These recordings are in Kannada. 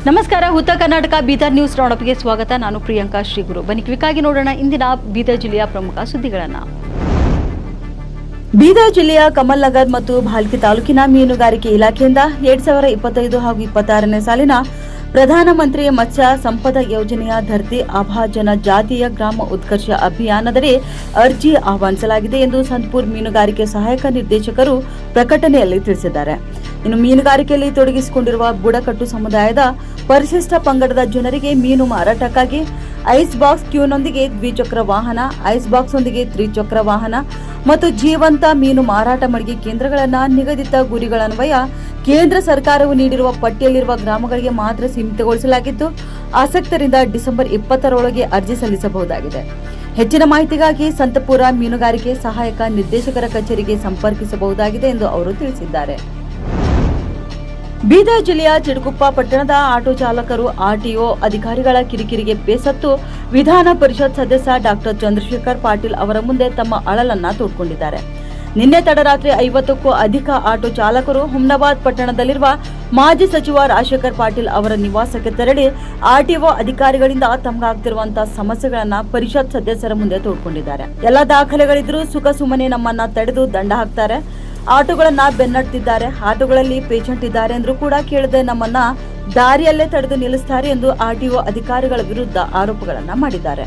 ನಮಸ್ಕಾರ. ಉತ್ತರ ಕರ್ನಾಟಕ ಬೀದರ್ ನ್ಯೂಸ್ ರೌಂಡಪ್ಗೆ ಸ್ವಾಗತ. ನಾನು ಪ್ರಿಯಾಂಕಾ ಶ್ರೀಗುರು. ಬನ್ನಿ ಕ್ವಿಕ್ ಆಗಿ ನೋಡೋಣ ಇಂದಿನ ಬೀದರ್ ಜಿಲ್ಲೆಯ ಪ್ರಮುಖ ಸುದ್ದಿಗಳನ್ನು. ಬೀದರ್ ಜಿಲ್ಲೆಯ ಕಮಲ್ ನಗರ್ ಮತ್ತು ಭಾಲ್ಕಿ ತಾಲೂಕಿನ ಮೀನುಗಾರಿಕೆ ಇಲಾಖೆಯಿಂದ 2025 ಹಾಗೂ 26ನೇ ಸಾಲಿನ ಪ್ರಧಾನಮಂತ್ರಿ ಮತ್ಸ್ಯ ಸಂಪದ ಯೋಜನೆಯ ಧರ್ತಿ ಆಭಾ ಜನ ಜಾತಿಯ ಗ್ರಾಮ ಉತ್ಕರ್ಷ ಅಭಿಯಾನದಡಿ ಅರ್ಜಿ ಆಹ್ವಾನಿಸಲಾಗಿದೆ ಎಂದು ಸಂತಪುರ್ ಮೀನುಗಾರಿಕೆ ಸಹಾಯಕ ನಿರ್ದೇಶಕರು ಪ್ರಕಟಣೆಯಲ್ಲಿ ತಿಳಿಸಿದ್ದಾರೆ. ಇನ್ನು ಮೀನುಗಾರಿಕೆಯಲ್ಲಿ ತೊಡಗಿಸಿಕೊಂಡಿರುವ ಬುಡಕಟ್ಟು ಸಮುದಾಯದ ಪರಿಶಿಷ್ಟ ಪಂಗಡದ ಜನರಿಗೆ ಮೀನು ಮಾರಾಟಕ್ಕಾಗಿ ಐಸ್ ಬಾಕ್ಸ್ ಕ್ಯೂನೊಂದಿಗೆ ದ್ವಿಚಕ್ರ ವಾಹನ, ಐಸ್ ಬಾಕ್ಸ್ ಒಂದಿಗೆ ತ್ರಿಚಕ್ರ ವಾಹನ ಮತ್ತು ಜೀವಂತ ಮೀನು ಮಾರಾಟ ಮಳಿಗೆ ಕೇಂದ್ರಗಳನ್ನು ನಿಗದಿತ ಗುರಿಗಳನ್ವಯ ಕೇಂದ್ರ ಸರ್ಕಾರವು ನೀಡಿರುವ ಪಟ್ಟಿಯಲ್ಲಿರುವ ಗ್ರಾಮಗಳಿಗೆ ಮಾತ್ರ ಸೀಮಿತಗೊಳಿಸಲಾಗಿದ್ದು, ಆಸಕ್ತರಿಂದ ಡಿಸೆಂಬರ್ 20ರೊಳಗೆ ಅರ್ಜಿ ಸಲ್ಲಿಸಬಹುದಾಗಿದೆ. ಹೆಚ್ಚಿನ ಮಾಹಿತಿಗಾಗಿ ಸಂತಪುರ ಮೀನುಗಾರಿಕೆ ಸಹಾಯಕ ನಿರ್ದೇಶಕರ ಕಚೇರಿಗೆ ಸಂಪರ್ಕಿಸಬಹುದಾಗಿದೆ ಎಂದು ಅವರು ತಿಳಿಸಿದ್ದಾರೆ. ಬೀದರ್ ಜಿಲ್ಲೆಯ ಚಿಡಗುಪ್ಪ ಪಟ್ಟಣದ ಆಟೋ ಚಾಲಕರು ಆರ್ಟಿಒ ಅಧಿಕಾರಿಗಳ ಕಿರಿಕಿರಿಗೆ ಬೇಸತ್ತು ವಿಧಾನ ಪರಿಷತ್ ಸದಸ್ಯ ಡಾಕ್ಟರ್ ಚಂದ್ರಶೇಖರ್ ಪಾಟೀಲ್ ಅವರ ಮುಂದೆ ತಮ್ಮ ಅಳಲನ್ನ ತೋಡ್ಕೊಂಡಿದ್ದಾರೆ. ನಿನ್ನೆ ತಡರಾತ್ರಿ 50ಕ್ಕೂ ಅಧಿಕ ಆಟೋ ಚಾಲಕರು ಹುಮ್ನಾಬಾದ್ ಪಟ್ಟಣದಲ್ಲಿರುವ ಮಾಜಿ ಸಚಿವ ರಾಜಶೇಖರ್ ಪಾಟೀಲ್ ಅವರ ನಿವಾಸಕ್ಕೆ ತೆರಳಿ ಆರ್ಟಿಒ ಅಧಿಕಾರಿಗಳಿಂದ ತಮಗಾಗ್ತಿರುವಂತಹ ಸಮಸ್ಯೆಗಳನ್ನ ಪರಿಷತ್ ಸದಸ್ಯರ ಮುಂದೆ ತೋಡ್ಕೊಂಡಿದ್ದಾರೆ. ಎಲ್ಲಾ ದಾಖಲೆಗಳಿದ್ರೂ ಸುಖ ಸುಮ್ಮನೆ ನಮ್ಮನ್ನ ತಡೆದು ದಂಡ ಹಾಕ್ತಾರೆ, ಆಟೋಗಳನ್ನ ಬೆನ್ನಟ್ಟಿದ್ದಾರೆ, ಆಟೋಗಳಲ್ಲಿ ಪೇಷಂಟ್ ಇದ್ದಾರೆ ಎಂದ್ರೂ ಕೂಡ ಕೇಳದೆ ನಮ್ಮನ್ನ ದಾರಿಯಲ್ಲೇ ತಡೆದು ನಿಲ್ಲಿಸುತ್ತಾರೆ ಎಂದು ಆರ್ಟಿಒ ಅಧಿಕಾರಿಗಳ ವಿರುದ್ಧ ಆರೋಪಗಳನ್ನ ಮಾಡಿದ್ದಾರೆ.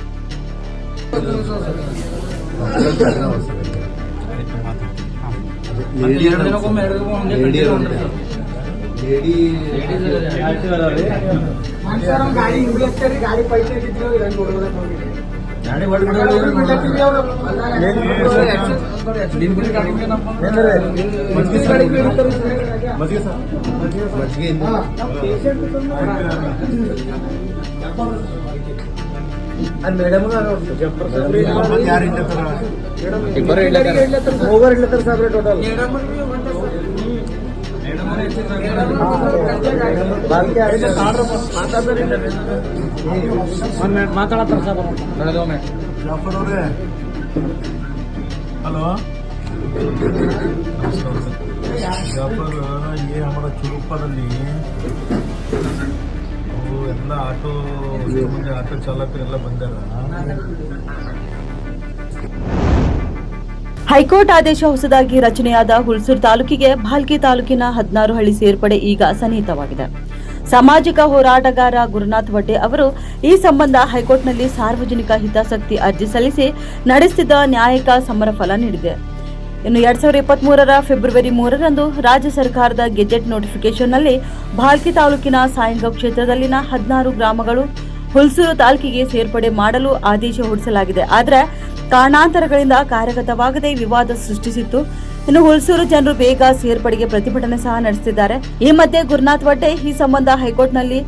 ಹಲೋ ಜಾಫರ್, ಹಮಾರ ಚುರುಪದಲ್ಲಿ ಎಲ್ಲ ಆಟೋ ಚಾಲಕರೆಲ್ಲ ಬಂದಾರ. ಹೈಕೋರ್ಟ್ ಆದೇಶ ಹೊಸದಾಗಿ ರಚನೆಯಾದ ಹುಲ್ಸೂರು ತಾಲೂಕಿಗೆ ಭಾಲ್ಕಿ ತಾಲೂಕಿನ 16 ಹಳ್ಳಿ ಸೇರ್ಪಡೆ ಈಗ ಸನ್ನಿಹಿತವಾಗಿದೆ. ಸಾಮಾಜಿಕ ಹೋರಾಟಗಾರ ಗುರುನಾಥ್ ವಡ್ಡೆ ಅವರು ಈ ಸಂಬಂಧ ಹೈಕೋರ್ಟ್ನಲ್ಲಿ ಸಾರ್ವಜನಿಕ ಹಿತಾಸಕ್ತಿ ಅರ್ಜಿ ಸಲ್ಲಿಸಿ ನಡೆಸಿದ ನ್ಯಾಯಿಕ ಸಮರ ಫಲ ನೀಡಿದೆ. ಇನ್ನು 2023ರ ಫೆಬ್ರವರಿ 3ರಂದು ರಾಜ್ಯ ಸರ್ಕಾರದ ಗೆಜೆಟ್ ನೋಟಿಫಿಕೇಶನ್ನಲ್ಲಿ ಭಾಲ್ಕಿ ತಾಲೂಕಿನ ಸಾಯಂಗಾವ್ ಕ್ಷೇತ್ರದಲ್ಲಿನ 16 ಗ್ರಾಮಗಳು ಹುಲ್ಸೂರು ತಾಲೂಕಿಗೆ ಸೇರ್ಪಡೆ ಮಾಡಲು ಆದೇಶ ಹೊರಡಿಸಲಾಗಿದೆ. ಆದರೆ ಕಾರಣಾಂತರಗಳಿಂದ ಕಾರ್ಯಗತವಾಗದೆ ವಿವಾದ ಸೃಷ್ಟಿಸಿತ್ತು. ಇನ್ನು ಹುಲ್ಸೂರು ಜನರು ಬೇಗ ಸೇರ್ಪಡೆಗೆ ಪ್ರತಿಭಟನೆ ಸಹ ನಡೆಸಿದ್ದಾರೆ. ಈ ಮಧ್ಯೆ ಗುರುನಾಥ್ ವಡ್ಡೆ ಈ ಸಂಬಂಧ ಹೈಕೋರ್ಟ್ನಲ್ಲಿ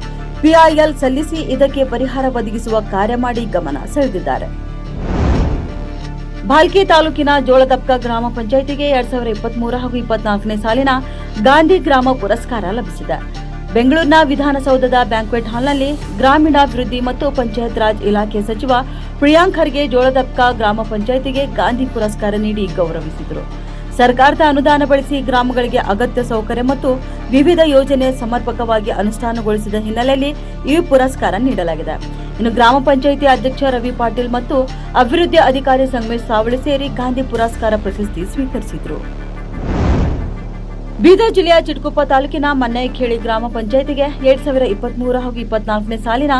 ಪಿಐಎಲ್ ಸಲ್ಲಿಸಿ ಇದಕ್ಕೆ ಪರಿಹಾರ ಒದಗಿಸುವ ಕಾರ್ಯ ಮಾಡಿ ಗಮನ ಸೆಳೆದಿದ್ದಾರೆ. ಭಾಲ್ಕಿ ತಾಲೂಕಿನ ಜೋಳದಪ್ಕ ಗ್ರಾಮ ಪಂಚಾಯಿತಿಗೆ 2023 ಹಾಗೂ 24ನೇ ಸಾಲಿನ ಗಾಂಧಿ ಗ್ರಾಮ ಪುರಸ್ಕಾರ ಲಭಿಸಿದೆ. ಬೆಂಗಳೂರಿನ ವಿಧಾನಸೌಧದ ಬ್ಯಾಂಕ್ವೆಟ್ ಹಾಲ್ನಲ್ಲಿ ಗ್ರಾಮೀಣಾಭಿವೃದ್ಧಿ ಮತ್ತು ಪಂಚಾಯತ್ ರಾಜ್ ಇಲಾಖೆ ಸಚಿವ ಪ್ರಿಯಾಂಕ್ ಖರ್ಗೆ ಜೋಳದಪ್ಕ ಗ್ರಾಮ ಪಂಚಾಯಿತಿಗೆ ಗಾಂಧಿ ಪುರಸ್ಕಾರ ನೀಡಿ ಗೌರವಿಸಿದರು. ಸರ್ಕಾರದ ಅನುದಾನ ಬಳಸಿ ಗ್ರಾಮಗಳಿಗೆ ಅಗತ್ಯ ಸೌಕರ್ಯ ಮತ್ತು ವಿವಿಧ ಯೋಜನೆ ಸಮರ್ಪಕವಾಗಿ ಅನುಷ್ಠಾನಗೊಳಿಸಿದ ಹಿನ್ನೆಲೆಯಲ್ಲಿ ಈ ಪುರಸ್ಕಾರ ನೀಡಲಾಗಿದೆ. ಇನ್ನು ಗ್ರಾಮ ಪಂಚಾಯಿತಿ ಅಧ್ಯಕ್ಷ ರವಿ ಪಾಟೀಲ್ ಮತ್ತು ಅಭಿವೃದ್ಧಿ ಅಧಿಕಾರಿ ಸಂಗಮೇಶ್ ಸಾವಳಿ ಸೇರಿ ಗಾಂಧಿ ಪುರಸ್ಕಾರ ಪ್ರಶಸ್ತಿ ಸ್ವೀಕರಿಸಿದರು. ಬೀದರ್ ಜಿಲ್ಲೆಯ ಚಿಡಗುಪ್ಪ ತಾಲೂಕಿನ ಮನ್ನೈಖೇಳಿ ಗ್ರಾಮ ಪಂಚಾಯಿತಿಗೆ 2023 ಹಾಗೂ 24ನೇ ಸಾಲಿನ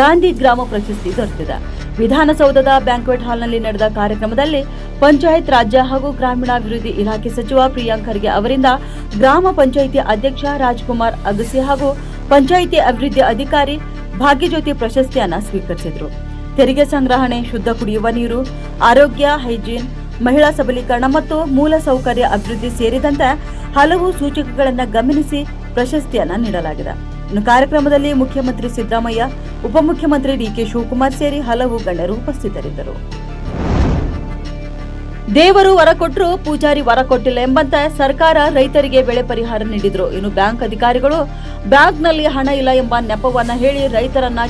ಗಾಂಧಿ ಗ್ರಾಮ ಪ್ರಶಸ್ತಿ ದೊರೆತಿದೆ. ವಿಧಾನಸೌಧದ ಬ್ಯಾಂಕ್ವೆಟ್ ಹಾಲ್ನಲ್ಲಿ ನಡೆದ ಕಾರ್ಯಕ್ರಮದಲ್ಲಿ ಪಂಚಾಯತ್ ರಾಜ್ಯ ಹಾಗೂ ಗ್ರಾಮೀಣಾಭಿವೃದ್ಧಿ ಇಲಾಖೆ ಸಚಿವ ಪ್ರಿಯಾಂಕ್ ಖರ್ಗೆ ಅವರಿಂದ ಗ್ರಾಮ ಪಂಚಾಯಿತಿ ಅಧ್ಯಕ್ಷ ರಾಜ್ಕುಮಾರ್ ಅಗಸಿ ಹಾಗೂ ಪಂಚಾಯಿತಿ ಅಭಿವೃದ್ಧಿ ಅಧಿಕಾರಿ ಭಾಗ್ಯಜ್ಯೋತಿ ಪ್ರಶಸ್ತಿಯನ್ನು ಸ್ವೀಕರಿಸಿದರು. ತೆರಿಗೆ ಸಂಗ್ರಹಣೆ, ಶುದ್ಧ ಕುಡಿಯುವ ನೀರು, ಆರೋಗ್ಯ, ಹೈಜೀನ್, ಮಹಿಳಾ ಸಬಲೀಕರಣ ಮತ್ತು ಮೂಲ ಸೌಕರ್ಯ ಅಭಿವೃದ್ಧಿ ಸೇರಿದಂತೆ ಹಲವು ಸೂಚಕಗಳನ್ನು ಗಮನಿಸಿ ಪ್ರಶಸ್ತಿಯನ್ನು ನೀಡಲಾಗಿದೆ. ಇನ್ನು ಕಾರ್ಯಕ್ರಮದಲ್ಲಿ ಮುಖ್ಯಮಂತ್ರಿ ಸಿದ್ದರಾಮಯ್ಯ, ಉಪಮುಖ್ಯಮಂತ್ರಿ ಡಿಕೆ ಶಿವಕುಮಾರ್ ಸೇರಿ ಹಲವು ಗಣ್ಯರು ಉಪಸ್ಥಿತರಿದ್ದರು. ದೇವರು ವರ ಕೊಟ್ಟರು, ಪೂಜಾರಿ ವರ ಕೊಟ್ಟಿಲ್ಲ ಎಂಬಂತೆ ಸರ್ಕಾರ ರೈತರಿಗೆ ಬೆಳೆ ಪರಿಹಾರ ನೀಡಿದ್ರು. ಇನ್ನು ಬ್ಯಾಂಕ್ ಅಧಿಕಾರಿಗಳು ಬ್ಯಾಂಕ್ನಲ್ಲಿ ಹಣ ಇಲ್ಲ ಎಂಬ ನೆಪವನ್ನ ಹೇಳಿ ರೈತರನ್ನ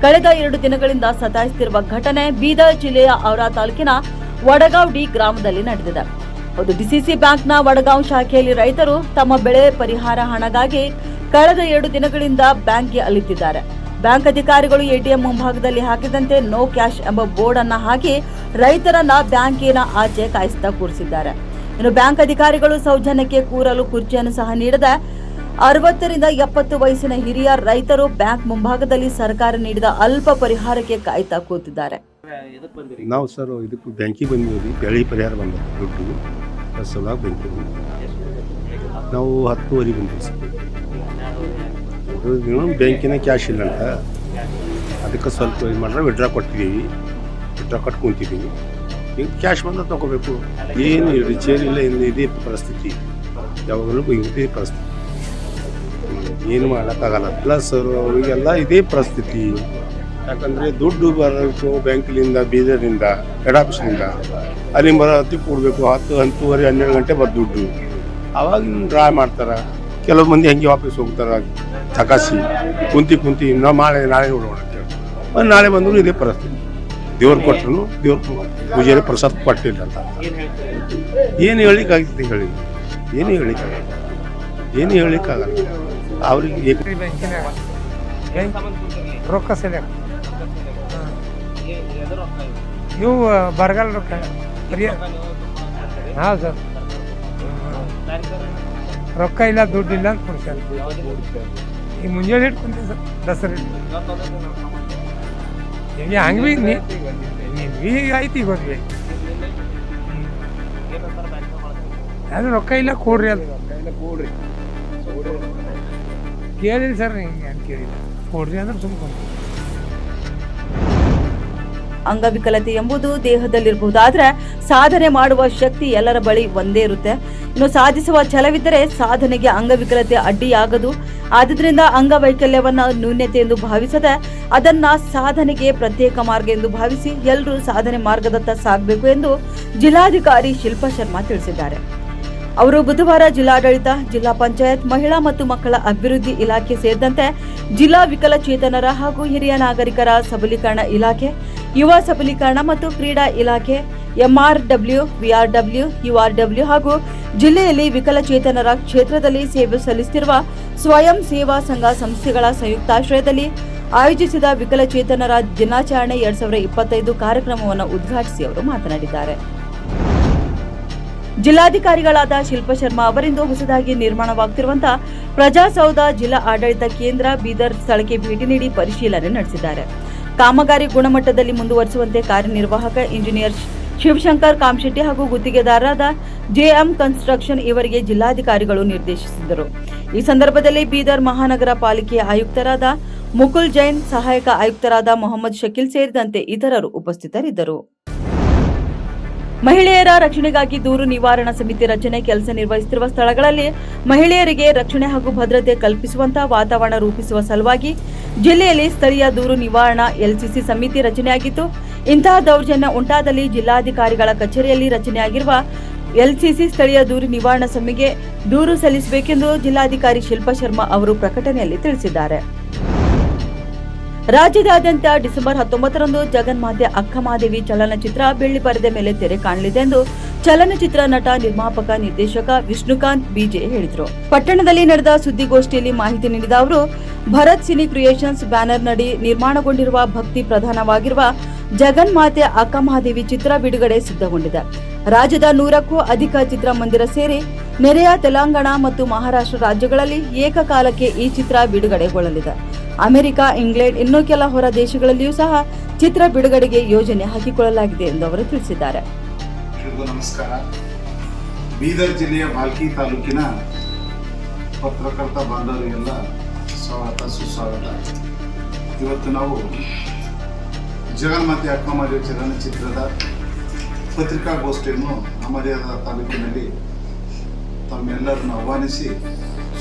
ಕಳೆದ 2 ದಿನಗಳಿಂದ ಸತಾಯಿಸುತ್ತಿರುವ ಘಟನೆ ಬೀದರ್ ಜಿಲ್ಲೆಯ ಔರಾ ತಾಲೂಕಿನ ವಡಗಾಂವ್ ಡಿ ಗ್ರಾಮದಲ್ಲಿ ನಡೆದಿದೆ. ಡಿಸಿಸಿ ಬ್ಯಾಂಕ್ನ ವಡಗಾಂವ್ ಶಾಖೆಯಲ್ಲಿ ರೈತರು ತಮ್ಮ ಬೆಳೆ ಪರಿಹಾರ ಹಣಗಾಗಿ ಕಳೆದ 2 ದಿನಗಳಿಂದ ಬ್ಯಾಂಕ್ಗೆ ಅಲಿತಿದ್ದಾರೆ. ಬ್ಯಾಂಕ್ ಅಧಿಕಾರಿಗಳು ಎಟಿಎಂ ಮುಂಭಾಗದಲ್ಲಿ ಹಾಕಿದಂತೆ ನೋ ಕ್ಯಾಶ್ ಎಂಬ ಬೋರ್ಡ್ ಅನ್ನ ಹಾಕಿ ರೈತರನ್ನ ಬ್ಯಾಂಕಿನ ಆಚೆ ಕಾಯಿಸ್ತಾ ಕೂರಿಸಿದ್ದಾರೆ. ಇನ್ನು ಬ್ಯಾಂಕ್ ಅಧಿಕಾರಿಗಳು ಸೌಜನ್ಯಕ್ಕೆ ಕೂರಲು ಕುರ್ಚಿಯನ್ನು ಸಹ ನೀಡದೆ 60 ರಿಂದ 70 ವಯಸ್ಸಿನ ಹಿರಿಯ ರೈತರು ಬ್ಯಾಂಕ್ ಮುಂಭಾಗದಲ್ಲಿ ಸರ್ಕಾರ ನೀಡಿದ ಅಲ್ಪ ಪರಿಹಾರಕ್ಕೆ ಕಾಯ್ತಾ ಕೂತಿದ್ದಾರೆ. ನಾವು ಸರ್ ಇದಕ್ಕೆ ಬ್ಯಾಂಕಿಗೆ ಬಂದಿದ್ದೀವಿ. ಬೆಳೆ ಪರಿಹಾರ ಬಂದ ದುಡ್ಡು ಸಲ ಬ್ಯಾಂಕಿಗೆ ನಾವು 10:30 ಬಂದಿವಿ ಸರ್. ಬ್ಯಾಂಕಿನ ಕ್ಯಾಶ್ ಇಲ್ಲ ಅಂತ ಅದಕ್ಕೆ ಸ್ವಲ್ಪ ಇದು ಮಾಡ್ರೆ ವಿಡ್ರಾ ಕೊಟ್ಟಿದ್ದೀವಿ. ವಿಡ್ರಾ ಕೊಟ್ಟು ಕುಂತಿದ್ದೀವಿ. ಈಗ ಕ್ಯಾಶ್ ಬಂದ ತೊಗೋಬೇಕು. ಏನು ರಿಚೇರಿಲ್ಲ, ಇದೇ ಪರಿಸ್ಥಿತಿ, ಯಾವಾಗಲೂ ಇದೇ ಪರಿಸ್ಥಿತಿ, ಏನು ಮಾಡೋಕ್ಕಾಗಲ್ಲ. ಪ್ಲಸ್ ಅವರಿಗೆಲ್ಲ ಇದೇ ಪರಿಸ್ಥಿತಿ. ಯಾಕಂದರೆ ದುಡ್ಡು ಬರಬೇಕು ಬ್ಯಾಂಕಿನಿಂದ, ಬೀದರ್ನಿಂದ, ಹೆಡ್ ಆಫೀಸ್ನಿಂದ ಅಲ್ಲಿ ಬರೋತ್ತಿ ಕೊಡಬೇಕು. 10, 10:30, 12 ಗಂಟೆ ಬರ್ ದುಡ್ಡು. ಆವಾಗ ಡ್ರಾ ಮಾಡ್ತಾರೆ. ಕೆಲವು ಮಂದಿ ಹಂಗೆ ವಾಪಸ್ ಹೋಗ್ತಾರೆ ಚಕಾಸಿ ಕುಂತಿ ನಾವು ನಾಳೆ ನೋಡೋಣ ಅಂತ. ನಾಳೆ ಬಂದರೂ ಇದೇ ಪರಿಸ್ಥಿತಿ. ದೇವ್ರು ಕೊಟ್ಟರು ದೇವ್ರ ಪೂಜೆಯಲ್ಲಿ ಪ್ರಸಾದ ಕೊಟ್ಟಿಲ್ಲ ಅಂತ ಏನು ಹೇಳಿಕ್ಕಾಗ್ತದೆ ಹೇಳಿ? ಏನು ಹೇಳಿಕ್ಕಾಗಲ್ಲ ಅವ್ರಿಗೆ. ರೊಕ್ಕ ಸಲ ಇವು ಬರಗಾಲ ರೊಕ್ಕ ಹಾಂ ಸರ್. ರೊಕ್ಕ ಇಲ್ಲ, ದುಡ್ಡಿಲ್ಲ ಅಂತ ಕೊಡ್ತಾರೆ. ಈಗ ಮುಂಜಾನೆ ಇಟ್ಕೊಂತೀವಿ ಸರ್, ದಸರಾ ನಿಮಗೆ ಹಂಗೆ ಭೀ ಐತಿ ಗೊತ್ತಿ. ಅದು ರೊಕ್ಕ ಇಲ್ಲ ಕೊಡ್ರಿ, ಅದು ಕೇಳಿಲ್ಲ ಸರ್. ಹಿಂಗೆ ಅಂತ ಕೇಳಿಲ್ಲ, ಕೊಡ್ರಿ ಅಂದ್ರೆ ಸುಮ್ಕೊಂಡು. ಅಂಗವಿಕಲತೆ ಎಂಬುದು ದೇಹದಲ್ಲಿರಬಹುದಾದ್ರೆ ಸಾಧನೆ ಮಾಡುವ ಶಕ್ತಿ ಎಲ್ಲರ ಬಳಿ ಒಂದೇ ಇರುತ್ತೆ. ಇನ್ನು ಸಾಧಿಸುವ ಛಲವಿದ್ದರೆ ಸಾಧನೆಗೆ ಅಂಗವಿಕಲತೆ ಅಡ್ಡಿಯಾಗದು. ಆದುದರಿಂದ ಅಂಗವೈಕಲ್ಯವನ್ನ ನ್ಯೂನ್ಯತೆ ಎಂದು ಭಾವಿಸದೆ ಅದನ್ನ ಸಾಧನೆಗೆ ಪ್ರತ್ಯೇಕ ಮಾರ್ಗ ಎಂದು ಭಾವಿಸಿ ಎಲ್ಲರೂ ಸಾಧನೆ ಮಾರ್ಗದತ್ತ ಸಾಗಬೇಕು ಎಂದು ಜಿಲ್ಲಾಧಿಕಾರಿ ಶಿಲ್ಪಾ ಶರ್ಮಾ ತಿಳಿಸಿದ್ದಾರೆ. ಅವರು ಬುಧವಾರ ಜಿಲ್ಲಾಡಳಿತ, ಜಿಲ್ಲಾ ಪಂಚಾಯತ್, ಮಹಿಳಾ ಮತ್ತು ಮಕ್ಕಳ ಅಭಿವೃದ್ಧಿ ಇಲಾಖೆ ಸೇರಿದಂತೆ ಜಿಲ್ಲಾ ವಿಕಲಚೇತನರ ಹಾಗೂ ಹಿರಿಯ ನಾಗರಿಕರ ಸಬಲೀಕರಣ ಇಲಾಖೆ, ಯುವ ಸಬಲೀಕರಣ ಮತ್ತು ಕ್ರೀಡಾ ಇಲಾಖೆ, ಎಂಆರ್ಡಬ್ಲ್ಯೂ, ವಿಆರ್ಡಬ್ಲ್ಯೂ, ಯುಆರ್ಡಬ್ಲ್ಯೂ ಹಾಗೂ ಜಿಲ್ಲೆಯಲ್ಲಿ ವಿಕಲಚೇತನರ ಕ್ಷೇತ್ರದಲ್ಲಿ ಸೇವೆ ಸಲ್ಲಿಸುತ್ತಿರುವ ಸ್ವಯಂ ಸೇವಾ ಸಂಘ ಸಂಸ್ಥೆಗಳ ಸಂಯುಕ್ತಾಶ್ರಯದಲ್ಲಿ ಆಯೋಜಿಸಿದ ವಿಕಲಚೇತನರ ದಿನಾಚರಣೆ 2025 ಕಾರ್ಯಕ್ರಮವನ್ನು ಉದ್ಘಾಟಿಸಿ ಅವರು ಮಾತನಾಡಿದ್ದಾರೆ. ಜಿಲ್ಲಾಧಿಕಾರಿಗಳಾದ ಶಿಲ್ಪಾ ಶರ್ಮಾ ಅವರಿಂದು ಹೊಸದಾಗಿ ನಿರ್ಮಾಣವಾಗುತ್ತಿರುವಂತಹ ಪ್ರಜಾಸೌಧ ಜಿಲ್ಲಾ ಆಡಳಿತ ಕೇಂದ್ರ ಬೀದರ್ ಸ್ಥಳಕ್ಕೆ ಭೇಟಿ ನೀಡಿ ಪರಿಶೀಲನೆ ನಡೆಸಿದ್ದಾರೆ. ಕಾಮಗಾರಿ ಗುಣಮಟ್ಟದಲ್ಲಿ ಮುಂದುವರಿಸುವಂತೆ ಕಾರ್ಯನಿರ್ವಾಹಕ ಇಂಜಿನಿಯರ್ ಶಿವಶಂಕರ್ ಕಾಮಶೆಟ್ಟಿ ಹಾಗೂ ಗುತ್ತಿಗೆದಾರರಾದ ಜೆಎಂ ಕನ್ಸ್ಟ್ರಕ್ಷನ್ ಇವರಿಗೆ ಜಿಲ್ಲಾಧಿಕಾರಿಗಳು ನಿರ್ದೇಶಿಸಿದರು. ಈ ಸಂದರ್ಭದಲ್ಲಿ ಬೀದರ್ ಮಹಾನಗರ ಪಾಲಿಕೆಯ ಆಯುಕ್ತರಾದ ಮುಕುಲ್ ಜೈನ್, ಸಹಾಯಕ ಆಯುಕ್ತರಾದ ಮೊಹಮ್ಮದ್ ಶಕೀಲ್ ಸೇರಿದಂತೆ ಇತರರು ಉಪಸ್ಥಿತರಿದ್ದರು. ಮಹಿಳೆಯರ ರಕ್ಷಣೆಗಾಗಿ ದೂರು ನಿವಾರಣಾ ಸಮಿತಿ ರಚನೆ ಕೆಲಸ ನಿರ್ವಹಿಸುತ್ತಿರುವ ಸ್ಥಳಗಳಲ್ಲಿ ಮಹಿಳೆಯರಿಗೆ ರಕ್ಷಣೆ ಹಾಗೂ ಭದ್ರತೆ ಕಲ್ಪಿಸುವಂತಹ ವಾತಾವರಣ ರೂಪಿಸುವ ಸಲುವಾಗಿ ಜಿಲ್ಲೆಯಲ್ಲಿ ಸ್ಥಳೀಯ ದೂರು ನಿವಾರಣಾ ಎಲ್ಸಿಸಿ ಸಮಿತಿ ರಚನೆಯಾಗಿದ್ದು, ಇಂತಹ ದೌರ್ಜನ್ಯ ಉಂಟಾದಲ್ಲಿ ಜಿಲ್ಲಾಧಿಕಾರಿಗಳ ಕಚೇರಿಯಲ್ಲಿ ರಚನೆಯಾಗಿರುವ ಎಲ್ಸಿಸಿ ಸ್ಥಳೀಯ ದೂರು ನಿವಾರಣಾ ಸಮಿತಿಗೆ ದೂರು ಸಲ್ಲಿಸಬೇಕೆಂದು ಜಿಲ್ಲಾಧಿಕಾರಿ ಶಿಲ್ಪಾ ಶರ್ಮಾ ಅವರು ಪ್ರಕಟಣೆಯಲ್ಲಿ ತಿಳಿಸಿದ್ದಾರೆ. ರಾಜ್ಯದಾದ್ಯಂತ ಡಿಸೆಂಬರ್ 19ರಂದು ಜಗನ್ಮಾತೆ ಅಕ್ಕಮಹಾದೇವಿ ಚಲನಚಿತ್ರ ಬೆಳ್ಳಿ ಪರದೆ ಮೇಲೆ ತೆರೆ ಕಾಣಲಿದೆ ಎಂದು ಚಲನಚಿತ್ರ ನಟ, ನಿರ್ಮಾಪಕ, ನಿರ್ದೇಶಕ ವಿಷ್ಣುಕಾಂತ್ ಬಿಜೆ ಹೇಳಿದರು. ಪಟ್ಟಣದಲ್ಲಿ ನಡೆದ ಸುದ್ದಿಗೋಷ್ಠಿಯಲ್ಲಿ ಮಾಹಿತಿ ನೀಡಿದ ಅವರು, ಭರತ್ ಸಿನಿ ಕ್ರಿಯೇಷನ್ಸ್ ಬ್ಯಾನರ್ನಡಿ ನಿರ್ಮಾಣಗೊಂಡಿರುವ ಭಕ್ತಿ ಪ್ರಧಾನವಾಗಿರುವ ಜಗನ್ಮಾತೆ ಅಕ್ಕಮಹಾದೇವಿ ಚಿತ್ರ ಬಿಡುಗಡೆ ಸಿದ್ಧಗೊಂಡಿದೆ. ರಾಜ್ಯದ 100ಕ್ಕೂ ಅಧಿಕ ಚಿತ್ರಮಂದಿರ ಸೇರಿ ನೆರೆಯ ತೆಲಂಗಾಣ ಮತ್ತು ಮಹಾರಾಷ್ಟ್ರ ರಾಜ್ಯಗಳಲ್ಲಿ ಏಕಕಾಲಕ್ಕೆ ಈ ಚಿತ್ರ ಬಿಡುಗಡೆಗೊಳ್ಳಲಿದೆ. ಅಮೆರಿಕ, ಇಂಗ್ಲೆಂಡ್, ಇನ್ನೂ ಕೆಲ ಹೊರ ದೇಶಗಳಲ್ಲಿಯೂ ಸಹ ಚಿತ್ರ ಬಿಡುಗಡೆಗೆ ಯೋಜನೆ ಹಾಕಿಕೊಳ್ಳಲಾಗಿದೆ ಎಂದು ಅವರು ತಿಳಿಸಿದ್ದಾರೆ. ನಮಸ್ಕಾರ. ಬೀದರ್ ಜಿಲ್ಲೆಯ ಭಾಲ್ಕಿ ತಾಲೂಕಿನ ಪತ್ರಕರ್ತ ಬಾಂಧವರಿಗೆಲ್ಲ ಸ್ವಾಗತ, ಸುಸ್ವಾಗತ. ಇವತ್ತು ನಾವು ಜಗನ್ಮಾತೆ ಅಕ್ಕಮಹಾದೇವಿ ಚಲನಚಿತ್ರದ ಪತ್ರಿಕಾಗೋಷ್ಠಿಯನ್ನು ನಮ್ಮದೇ ತಾಲೂಕಿನಲ್ಲಿ ತಮ್ಮೆಲ್ಲರನ್ನು ಆಹ್ವಾನಿಸಿ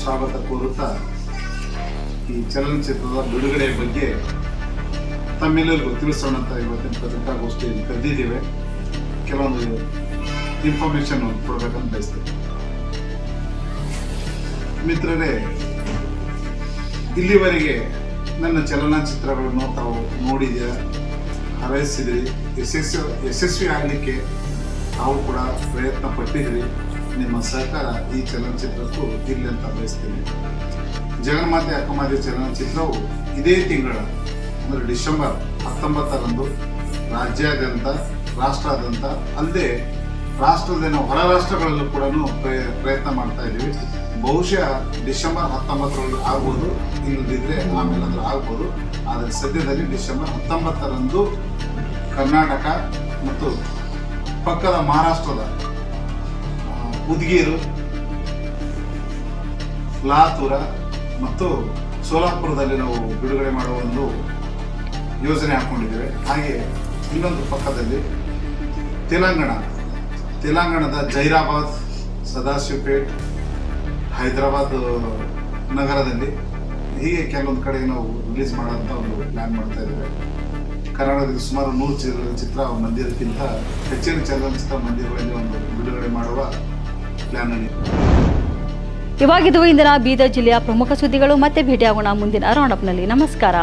ಸ್ವಾಗತ ಕೋರುತ್ತಾ ಈ ಚಲನಚಿತ್ರದ ಬಿಡುಗಡೆಯ ಬಗ್ಗೆ ತಮ್ಮೆಲ್ಲರಿಗೂ ತಿಳಿಸೋಣ ಅಂತ ಇವತ್ತಿನ ಪತ್ರಿಕಾಗೋಷ್ಠಿಯಲ್ಲಿ ಕರೆದಿದ್ದೇವೆ. ಕೆಲವೊಂದು ಇನ್ಫಾರ್ಮೇಷನ್ ಕೊಡಬೇಕಂತ ಬಯಸ್ತೇವೆ. ಮಿತ್ರರೇ, ಇಲ್ಲಿವರೆಗೆ ನನ್ನ ಚಲನಚಿತ್ರಗಳನ್ನು ತಾವು ನೋಡಿದ್ದೀರ, ಹಾರೈಸಿದ್ರಿ, ಯಶಸ್ವಿ ಆಗಲಿಕ್ಕೆ ತಾವು ಕೂಡ ಪ್ರಯತ್ನ ಪಟ್ಟಿದ್ರಿ. ನಿಮ್ಮ ಸಹಕಾರ ಈ ಚಲನಚಿತ್ರಕ್ಕೂ ಇರಲಿ ಅಂತ ಬಯಸ್ತೇನೆ. ಜಗನ್ಮಾತೆ ಅಕ್ಕಮಾರಿ ಚಲನಚಿತ್ರವು ಇದೇ ತಿಂಗಳ ಅಂದರೆ ಡಿಸೆಂಬರ್ 19ರಂದು ರಾಜ್ಯಾದ್ಯಂತ ರಾಷ್ಟ್ರಾದ್ಯಂತ ಅಲ್ಲದೆ ರಾಷ್ಟ್ರದಿಂದ ಹೊರ ರಾಷ್ಟ್ರಗಳಲ್ಲೂ ಕೂಡ ಪ್ರಯತ್ನ ಮಾಡ್ತಾ ಇದ್ದೀವಿ. ಬಹುಶಃ ಡಿಸೆಂಬರ್ 19ರಲ್ಲಿ ಆಗ್ಬೋದು, ಇಲ್ಲದಿದ್ದರೆ ಆಮೇಲಾದ್ರೂ ಆಗ್ಬೋದು. ಆದರೆ ಸದ್ಯದಲ್ಲಿ ಡಿಸೆಂಬರ್ 19ರಂದು ಕರ್ನಾಟಕ ಮತ್ತು ಪಕ್ಕದ ಮಹಾರಾಷ್ಟ್ರದ ಉದ್ಗೀರು, ಲಾತೂರ ಮತ್ತು ಸೋಲಾಪುರದಲ್ಲಿ ನಾವು ಬಿಡುಗಡೆ ಮಾಡುವ ಒಂದು ಯೋಜನೆ ಹಾಕ್ಕೊಂಡಿದ್ದೇವೆ. ಹಾಗೆ ಇನ್ನೊಂದು ಪಕ್ಕದಲ್ಲಿ ತೆಲಂಗಾಣದ ಜೈರಾಬಾದ್, ಸದಾಶಿವಪೇಟ್, ಹೈದರಾಬಾದ್ ನಗರದಲ್ಲಿ ಹೀಗೆ ಕೆಲವೊಂದು ಕಡೆ ನಾವು ರಿಲೀಸ್ ಮಾಡೋಂಥ ಒಂದು ಪ್ಲ್ಯಾನ್ ಮಾಡ್ತಾ ಇದ್ದೇವೆ. ಕನ್ನಡದಲ್ಲಿ ಸುಮಾರು 100 ಚಿತ್ರ ಮಂದಿರಕ್ಕಿಂತ ಹೆಚ್ಚಿನ ಚಲನಚಿತ್ರ ಮಂದಿರಗಳಲ್ಲಿ ಒಂದು ಬಿಡುಗಡೆ ಮಾಡುವ ಪ್ಲ್ಯಾನ್ ಅಲ್ಲಿ. ಇವಾಗಿದ್ದು ಇಂದಿನ ಬೀದರ್ ಜಿಲ್ಲೆಯ ಪ್ರಮುಖ ಸುದ್ದಿಗಳು. ಮತ್ತೆ ಭೇಟಿಯಾಗೋಣ ಮುಂದಿನ ರೌಂಡಪ್ನಲ್ಲಿ. ನಮಸ್ಕಾರ.